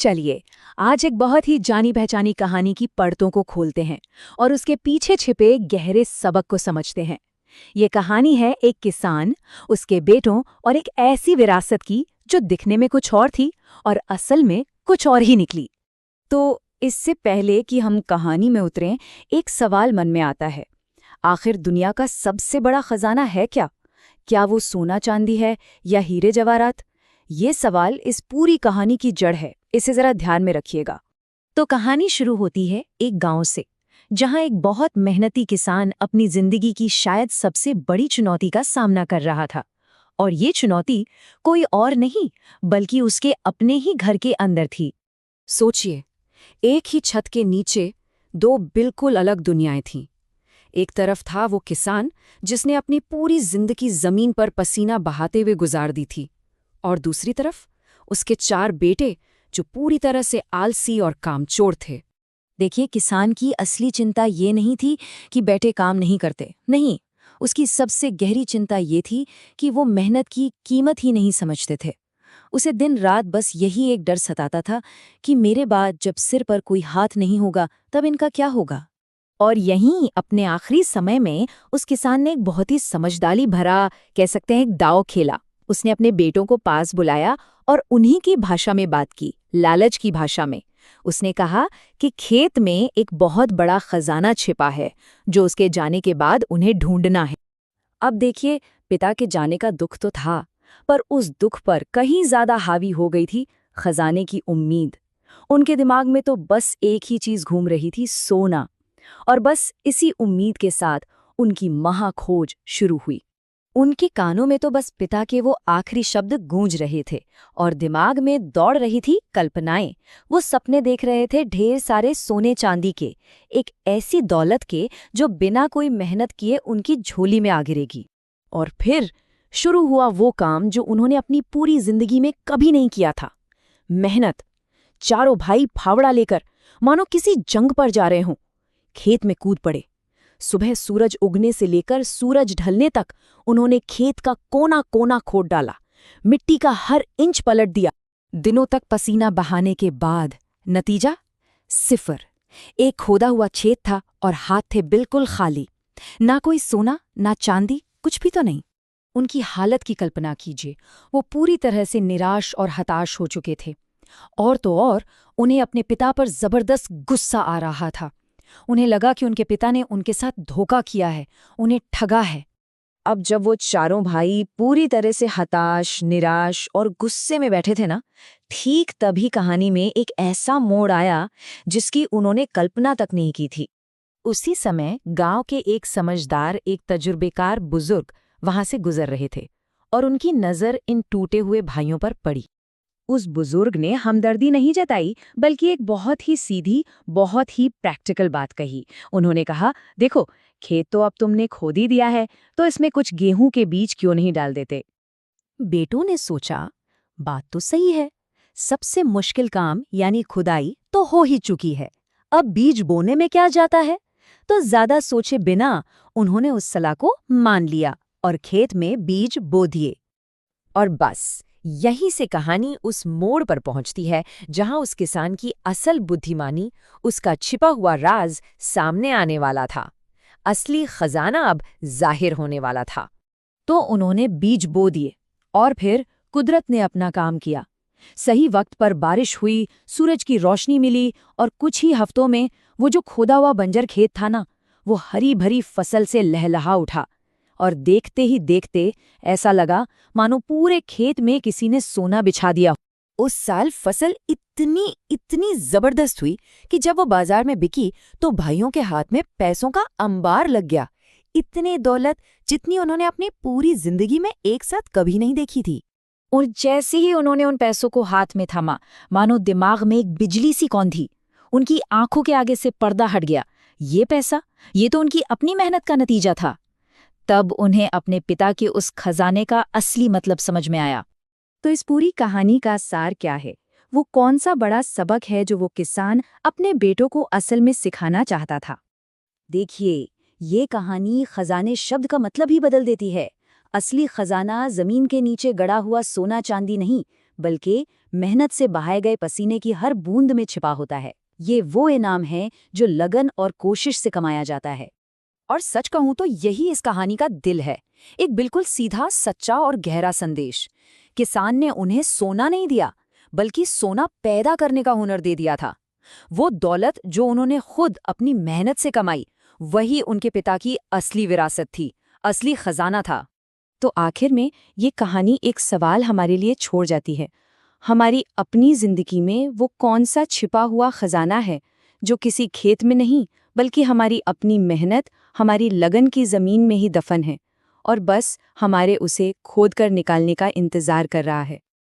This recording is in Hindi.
चलिए, आज एक बहुत ही जानी पहचानी कहानी की परतों को खोलते हैं और उसके पीछे छिपे गहरे सबक को समझते हैं। ये कहानी है एक किसान, उसके बेटों और एक ऐसी विरासत की जो दिखने में कुछ और थी और असल में कुछ और ही निकली। तो इससे पहले कि हम कहानी में उतरें, एक सवाल मन में आता है। आखिर दुनिया का सबसे बड़ा खजाना है क्या? क्या वो सोना चांदी है या हीरे जवाहरात? ये सवाल इस पूरी कहानी की जड़ है, इसे जरा ध्यान में रखिएगा। तो कहानी शुरू होती है एक गांव से, जहां एक बहुत मेहनती किसान अपनी जिंदगी की शायद सबसे बड़ी चुनौती का सामना कर रहा था। और ये चुनौती कोई और नहीं बल्कि उसके अपने ही घर के अंदर थी। सोचिए, एक ही छत के नीचे दो बिल्कुल अलग दुनियाएं थीं। एक तरफ था वो किसान जिसने अपनी पूरी जिंदगी जमीन पर पसीना बहाते हुए गुजार दी थी, और दूसरी तरफ उसके 4 बेटे जो पूरी तरह से आलसी और कामचोर थे। देखिए, किसान की असली चिंता ये नहीं थी कि बेटे काम नहीं करते, नहीं। उसकी सबसे गहरी चिंता ये थी कि वो मेहनत की कीमत ही नहीं समझते थे। उसे दिन रात बस यही एक डर सताता था कि मेरे बाद जब सिर पर कोई हाथ नहीं होगा तब इनका क्या होगा। और यहीं अपने आखिरी समय में उस किसान ने एक बहुत ही समझदारी भरा, कह सकते हैं, एक दांव खेला। उसने अपने बेटों को पास बुलाया और उन्हीं की भाषा में बात की, लालच की भाषा में। उसने कहा कि खेत में एक बहुत बड़ा खजाना छिपा है जो उसके जाने के बाद उन्हें ढूंढना है। अब देखिए, पिता के जाने का दुख तो था, पर उस दुख पर कहीं ज्यादा हावी हो गई थी खजाने की उम्मीद। उनके दिमाग में तो बस एक ही चीज घूम रही थी, सोना। और बस इसी उम्मीद के साथ उनकी महाखोज शुरू हुई। उनके कानों में तो बस पिता के वो आखिरी शब्द गूंज रहे थे और दिमाग में दौड़ रही थी कल्पनाएं। वो सपने देख रहे थे ढेर सारे सोने चांदी के, एक ऐसी दौलत के जो बिना कोई मेहनत किए उनकी झोली में आ गिरेगी। और फिर शुरू हुआ वो काम जो उन्होंने अपनी पूरी जिंदगी में कभी नहीं किया था, मेहनत। चारों भाई फावड़ा लेकर मानो किसी जंग पर जा रहे हों, खेत में कूद पड़े। सुबह सूरज उगने से लेकर सूरज ढलने तक उन्होंने खेत का कोना कोना खोद डाला, मिट्टी का हर इंच पलट दिया। दिनों तक पसीना बहाने के बाद नतीजा सिफर। एक खोदा हुआ छेद था और हाथ थे बिल्कुल खाली। ना कोई सोना, ना चांदी, कुछ भी तो नहीं। उनकी हालत की कल्पना कीजिए। वो पूरी तरह से निराश और हताश हो चुके थे। और तो और उन्हें अपने पिता पर जबरदस्त गुस्सा आ रहा था। उन्हें लगा कि उनके पिता ने उनके साथ धोखा किया है, उन्हें ठगा है। अब जब वो चारों भाई पूरी तरह से हताश, निराश और गुस्से में बैठे थे ना, ठीक तभी कहानी में एक ऐसा मोड़ आया जिसकी उन्होंने कल्पना तक नहीं की थी। उसी समय गांव के एक समझदार, एक तजुर्बेकार बुजुर्ग वहां से गुजर रहे थे और उनकी नजर इन टूटे हुए भाइयों पर पड़ी। उस बुजुर्ग ने हमदर्दी नहीं जताई, बल्कि एक बहुत ही सीधी, बहुत ही प्रैक्टिकल बात कही। उन्होंने कहा, देखो, खेत तो अब तुमने खोद ही दिया है, तो इसमें कुछ गेहूं के बीज क्यों नहीं डाल देते? बेटों ने सोचा, बात तो सही है। सबसे मुश्किल काम यानी खुदाई तो हो ही चुकी है, अब बीज बोने में क्या जाता है? तो ज्यादा सोचे बिना उन्होंने उस सलाह को मान लिया और खेत में बीज बो दिए। और बस यहीं से कहानी उस मोड़ पर पहुंचती है जहां उस किसान की असल बुद्धिमानी, उसका छिपा हुआ राज सामने आने वाला था। असली खजाना अब जाहिर होने वाला था। तो उन्होंने बीज बो दिए और फिर कुदरत ने अपना काम किया। सही वक्त पर बारिश हुई, सूरज की रोशनी मिली और कुछ ही हफ्तों में वो जो खोदा हुआ बंजर खेत था ना, वो हरी भरी फसल से लहलहा उठा। और देखते ही देखते ऐसा लगा मानो पूरे खेत में किसी ने सोना बिछा दिया। उस साल फसल इतनी इतनी जबरदस्त हुई कि जब वो बाजार में बिकी तो भाइयों के हाथ में पैसों का अंबार लग गया। इतनी दौलत जितनी उन्होंने अपनी पूरी जिंदगी में एक साथ कभी नहीं देखी थी। और जैसे ही उन्होंने उन पैसों को हाथ में थामा, मानो दिमाग में एक बिजली सी कौंधी। उनकी आंखों के आगे से पर्दा हट गया। ये पैसा, ये तो उनकी अपनी मेहनत का नतीजा था। तब उन्हें अपने पिता के उस खजाने का असली मतलब समझ में आया। तो इस पूरी कहानी का सार क्या है? वो कौन सा बड़ा सबक है जो वो किसान अपने बेटों को असल में सिखाना चाहता था? देखिए, ये कहानी खजाने शब्द का मतलब ही बदल देती है। असली खजाना जमीन के नीचे गड़ा हुआ सोना चांदी नहीं, बल्कि मेहनत से बहाए गए पसीने की हर बूंद में छिपा होता है। ये वो इनाम है जो लगन और कोशिश से कमाया जाता है। और सच कहूं तो यही इस कहानी का दिल है। एक बिल्कुल सीधा, सच्चा और गहरा संदेश। किसान ने उन्हें सोना नहीं दिया, बल्कि सोना पैदा करने का हुनर दे दिया था। वो दौलत जो उन्होंने खुद अपनी मेहनत से कमाई, वही उनके पिता की असली विरासत थी, असली खजाना था। तो आखिर में ये कहानी एक सवाल हमारे लिए छोड़ जाती है। हमारी अपनी जिंदगी में वो कौन सा छिपा हुआ खजाना है जो किसी खेत में नहीं, बल्कि हमारी अपनी मेहनत, हमारी लगन की जमीन में ही दफन है, और बस हमारे उसे खोद कर निकालने का इंतजार कर रहा है।